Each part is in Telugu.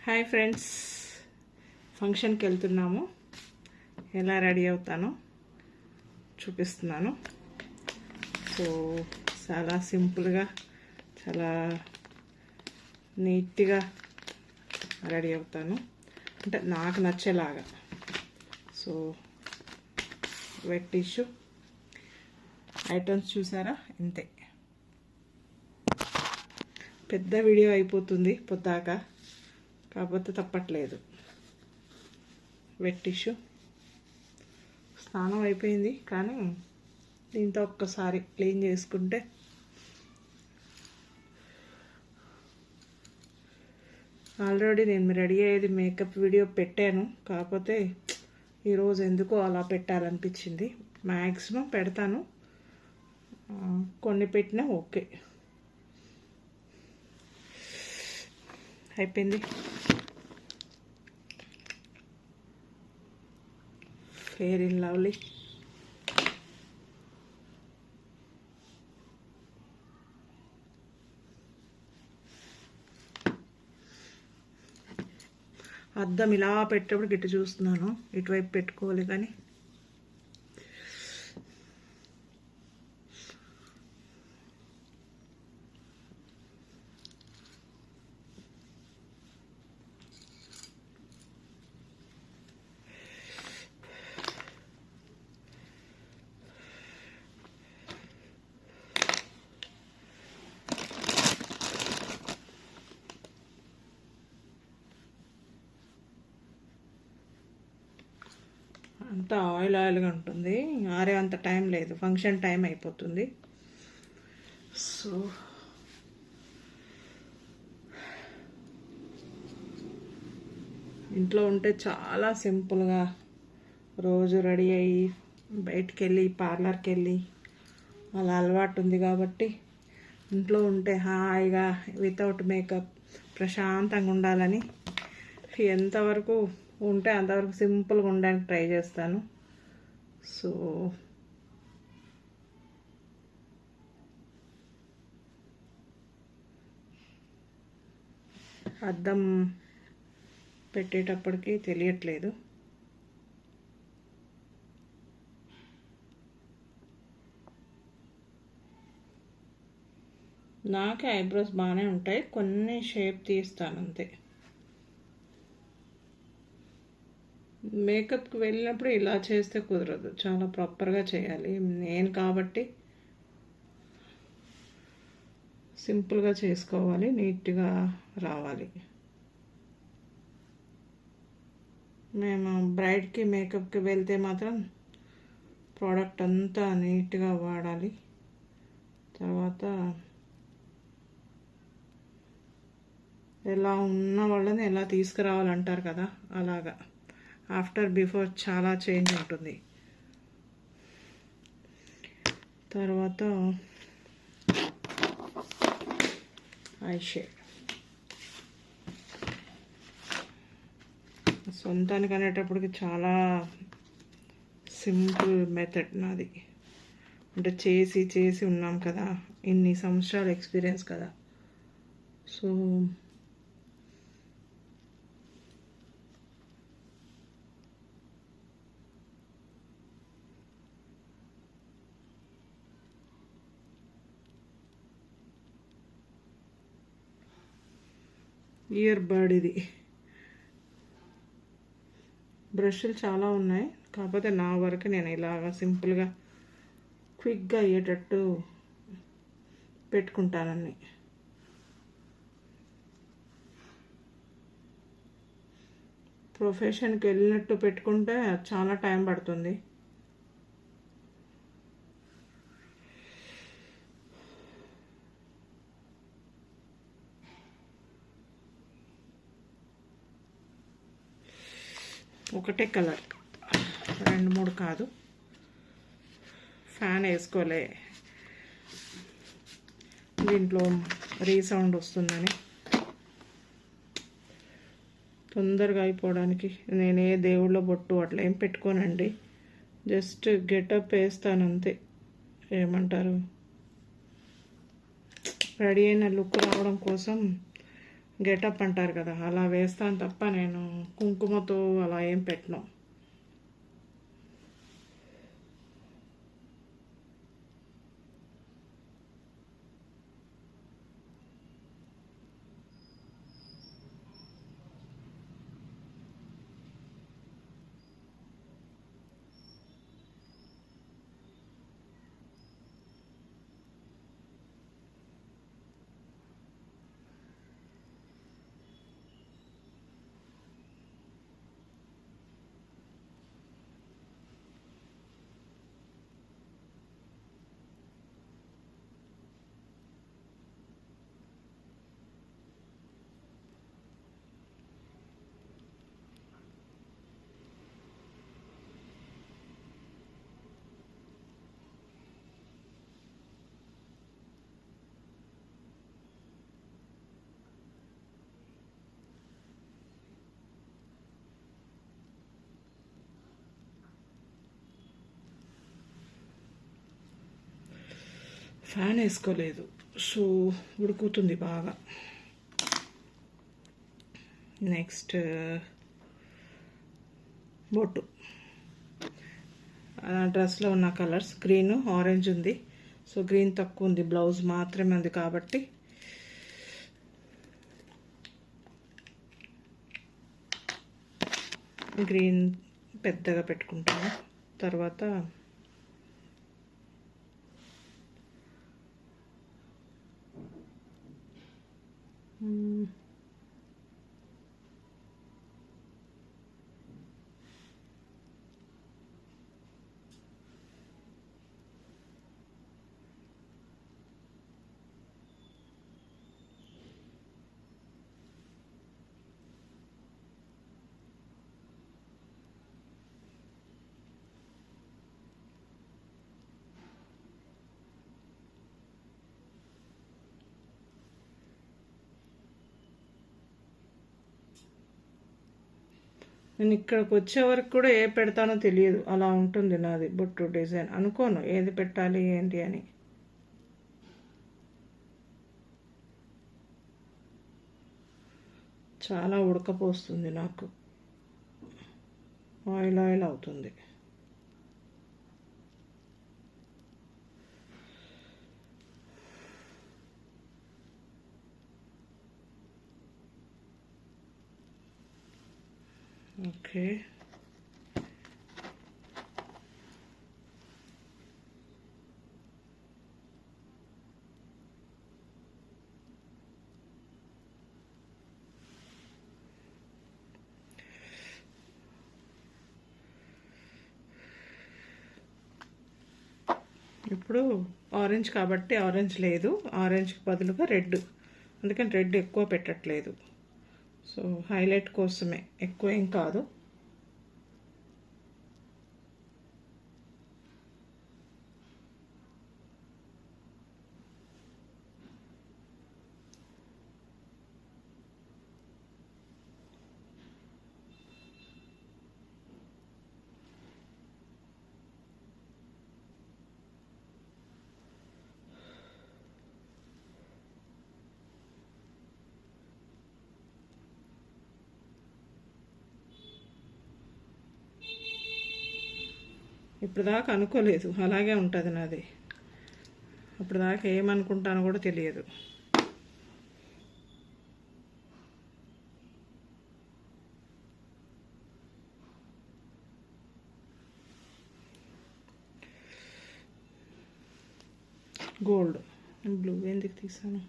హాయ్ ఫ్రెండ్స్, ఫంక్షన్కి వెళ్తున్నాము. ఎలా రెడీ అవుతానో చూపిస్తున్నాను. సో చాలా సింపుల్గా, చాలా నీట్గా రెడీ అవుతాను, అంటే నాకు నచ్చేలాగా. సో వెట్ టిష్యూ ఐటమ్స్ చూసారా, ఇంతే. పెద్ద వీడియో అయిపోతుంది పొద్దాక, కాకపోతే తప్పట్లేదు. వెట్ టిష్యూ, స్నానం అయిపోయింది, కానీ దీంతో ఒక్కసారి క్లీన్ చేసుకుంటే ఆల్రెడీ నేను రెడీ అయ్యేది మేకప్ వీడియో పెట్టాను, కాకపోతే ఈరోజు ఎందుకో అలా పెట్టాలనిపించింది. మ్యాక్సిమం పెడతాను, కొన్ని పెట్టినా ఓకే. అయిపోయింది. Fair and lovely. అద్దం ఇలా పెట్టేప్పుడు గిట్ట చూస్తున్నాను, ఇటువైపు పెట్టుకోవాలి కానీ అంతా ఆయిల్గా ఉంటుంది. ఆరే అంత టైం లేదు, ఫంక్షన్ టైం అయిపోతుంది. సో ఇంట్లో ఉంటే చాలా సింపుల్గా రోజు రెడీ అయ్యి బయటికి వెళ్ళి పార్లర్కి వెళ్ళి అలా అలవాటు ఉంది కాబట్టి, ఇంట్లో ఉంటే హాయిగా వితౌట్ మేకప్ ప్రశాంతంగా ఉండాలని ఎంతవరకు ఉంటే అంతవరకు సింపుల్గా ఉండడానికి ట్రై చేస్తాను. సో అద్దం పెట్టేటప్పటికి తెలియట్లేదు. నాకే ఐబ్రోస్ బాగానే ఉంటాయి, కొన్ని షేప్ తీస్తాను అంతే. మేకప్కి వెళ్ళినప్పుడు ఇలా చేస్తే కుదరదు, చాలా ప్రాపర్గా చేయాలి. నేను కాబట్టి సింపుల్గా చేసుకోవాలి, నీట్గా రావాలి. మేము బ్రైడ్కి మేకప్కి వెళ్తే మాత్రం ప్రోడక్ట్ అంతా నీట్గా వాడాలి. తర్వాత ఎలా ఉన్న వాళ్ళని ఎలా తీసుకురావాలంటారు కదా, అలాగా ఆఫ్టర్ బిఫోర్ చాలా చేంజ్ ఉంటుంది. తర్వాత ఐ షేడ్ సొంతానికి అనేటప్పటికి చాలా సింపుల్ మెథడ్ నాది, అంటే చేసి ఉన్నాం కదా, ఇన్ని సంవత్సరాల ఎక్స్పీరియన్స్ కదా. సో ఇయర్ బడ్ ఇది. బ్రష్లు చాలా ఉన్నాయి, కాకపోతే నా వరకు నేను ఇలాగా సింపుల్గా క్విక్గా అయ్యేటట్టు పెట్టుకుంటానని. ప్రొఫెషన్కి వెళ్ళినట్టు పెట్టుకుంటే చాలా టైం పడుతుంది. ఒకటే కలర్, 2-3 కాదు. ఫ్యాన్ వేసుకోలే, దీంట్లో రీసౌండ్ వస్తుందని. తొందరగా అయిపోవడానికి నేనే దేవుళ్ళ బొట్టు అట్లా ఏం పెట్టుకోనండి, జస్ట్ గెటప్ వేస్తాను అంతే. ఏమంటారు, రెడీ అయిన లుక్ రావడం కోసం గెటప్ అంటారు కదా, అలా వేస్తాను తప్ప నేను కుంకుమతో అలా ఏం పెట్టను. ఫ్యాన్ వేసుకోలేదు, సో ఉడుకుతుంది బాగా. నెక్స్ట్ బొట్టు. డ్రెస్లో ఉన్న కలర్స్ గ్రీన్, ఆరెంజ్ ఉంది. సో గ్రీన్ తక్కువ ఉంది, బ్లౌజ్ మాత్రమే ఉంది కాబట్టి గ్రీన్ పెద్దగా పెట్టుకుంటాను. తర్వాత నేను ఇక్కడికి వచ్చే వరకు కూడా ఏ పెడతానో తెలియదు, అలా ఉంటుంది నాది బొట్టు డిజైన్. అనుకోను ఏది పెట్టాలి ఏంటి అని. చాలా ఉడకపోస్తుంది నాకు, ఆయిల్ ఆయిల్ అవుతుంది. ఓకే, ఇప్పుడు ఆరెంజ్ కాబట్టి ఆరెంజ్ లేదు, ఆరెంజ్కి బదులుగా రెడ్, అందుకని రెడ్ ఎక్కువ పెట్టట్లేదు. సో హైలైట్ కోసమే, ఎక్కువ ఏం కాదు. ఇప్పుడు దాకా అనుకోలేదు, అలాగే ఉంటుంది నాది. అప్పుడు దాకా ఏమనుకుంటానో కూడా తెలియదు. గోల్డ్, బ్లూ ఎందుకు తీసాను?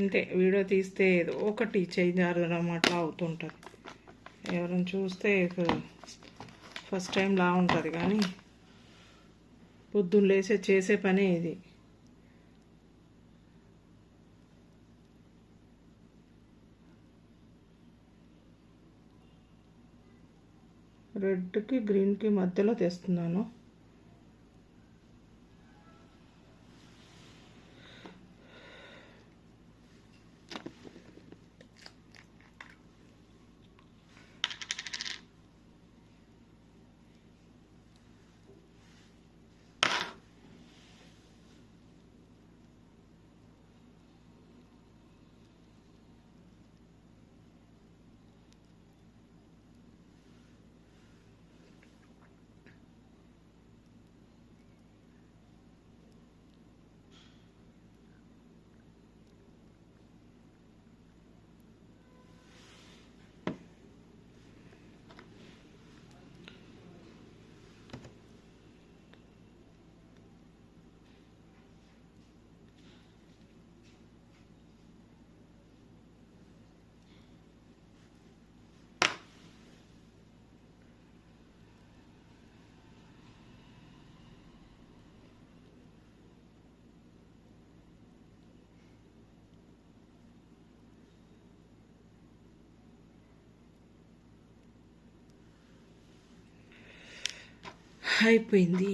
ఇంతే, వీడియో తీస్తే ఏదో ఒకటి చేయడం అట్లా అవుతుంటుంది. ఎవరైనా చూస్తే ఫస్ట్ టైం లా ఉంటుంది, కానీ పొద్దున్న లేసే చేసే పనే ఇది. రెడ్కి గ్రీన్కి మధ్యలో తెస్తున్నాను. అయిపోయింది.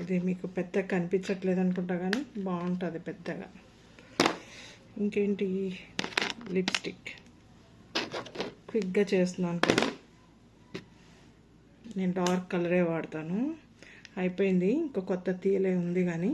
ఇది మీకు పెద్దగా కనిపించట్లేదు అనుకుంటా, కానీ బాగుంటుంది పెద్దగా. ఇంకేంటి, లిప్స్టిక్ క్విక్గా చేస్తున్నాను కదా, నేను డార్క్ కలరే వాడతాను. అయిపోయింది, ఇంకో కొత్త తీయలే ఉంది కానీ.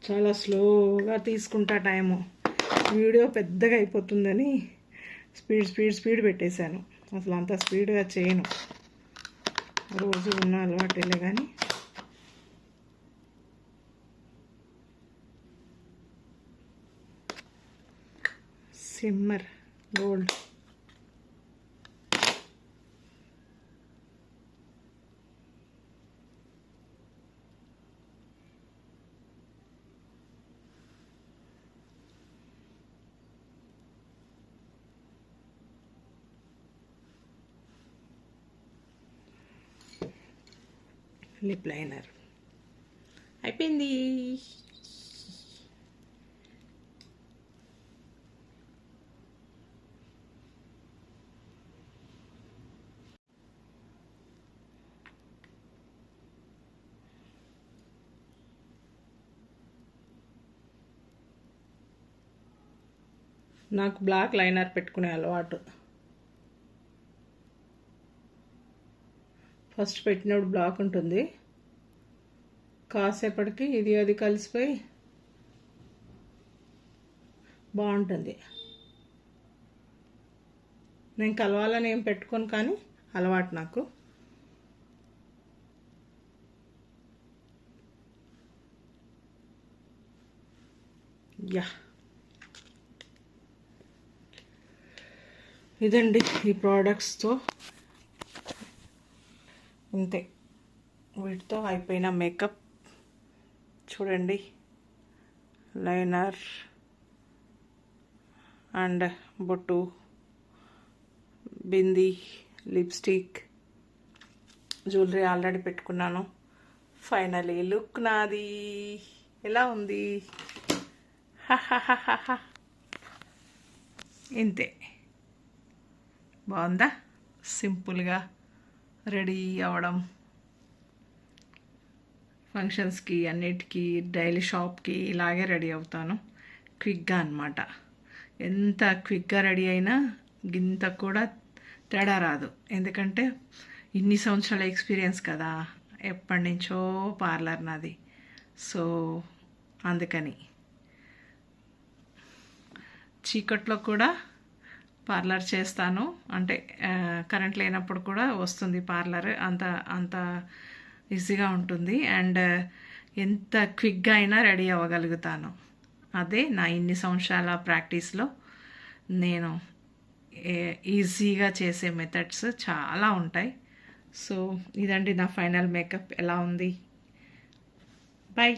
చాలా స్లోగా తీసుకుంటా టైము. వీడియో పెద్దగా అయిపోతుందని స్పీడ్ పెట్టేశాను. అసలు అంత స్పీడ్గా చేయను, రోజు ఉన్న అలవాటేలే కానీ. సిమ్మర్ గోల్డ్ లిప్ లైనర్ అయిపోయింది. నాకు బ్లాక్ లైనర్ పెట్టుకునే అలవాటు. ఫస్ట్ పెట్టినప్పుడు బ్లాక్ ఉంటుంది, కాసేపటికి ఇది అది కలిసిపోయి బాగుంటుంది. నేను కలవాలని ఏం పెట్టుకోను, కానీ అలవాటు నాకు. యా, ఇదండి ఈ ప్రోడక్ట్స్తో. అంతే, వీటితో అయిపోయిన మేకప్. చూడండి, లైనర్ అండ్ బొట్టు, బింది, లిప్స్టిక్, జ్యువెలరీ ఆల్రెడీ పెట్టుకున్నాను. ఫైనలీ లుక్ నాది ఎలా ఉంది? ఇంతే, బాగుందా? సింపుల్గా రెడీ అవ్వడం, ఫంక్షన్స్కి అన్నిటికీ, డైలీ షాప్కి ఇలాగే రెడీ అవుతాను, క్విక్గా అన్నమాట. ఎంత క్విక్గా రెడీ అయినా గింత కూడా తేడా రాదు, ఎందుకంటే ఇన్ని సంవత్సరాల ఎక్స్పీరియన్స్ కదా, ఎప్పటి నుంచో పార్లర్ నాది. సో అందుకని చీకట్లో కూడా పార్లర్ చేస్తాను, అంటే కరెంట్ లేనప్పుడు కూడా వస్తుంది పార్లర్, అంత ఈజీగా ఉంటుంది. అండ్ ఎంత క్విక్గా అయినా రెడీ అవ్వగలుగుతాను. అదే నా ఇన్ని సంవత్సరాల ప్రాక్టీస్లో నేను ఈజీగా చేసే మెథడ్స్ చాలా ఉంటాయి. సో ఇదండి నా ఫైనల్ మేకప్. ఎలా ఉంది? బాయ్.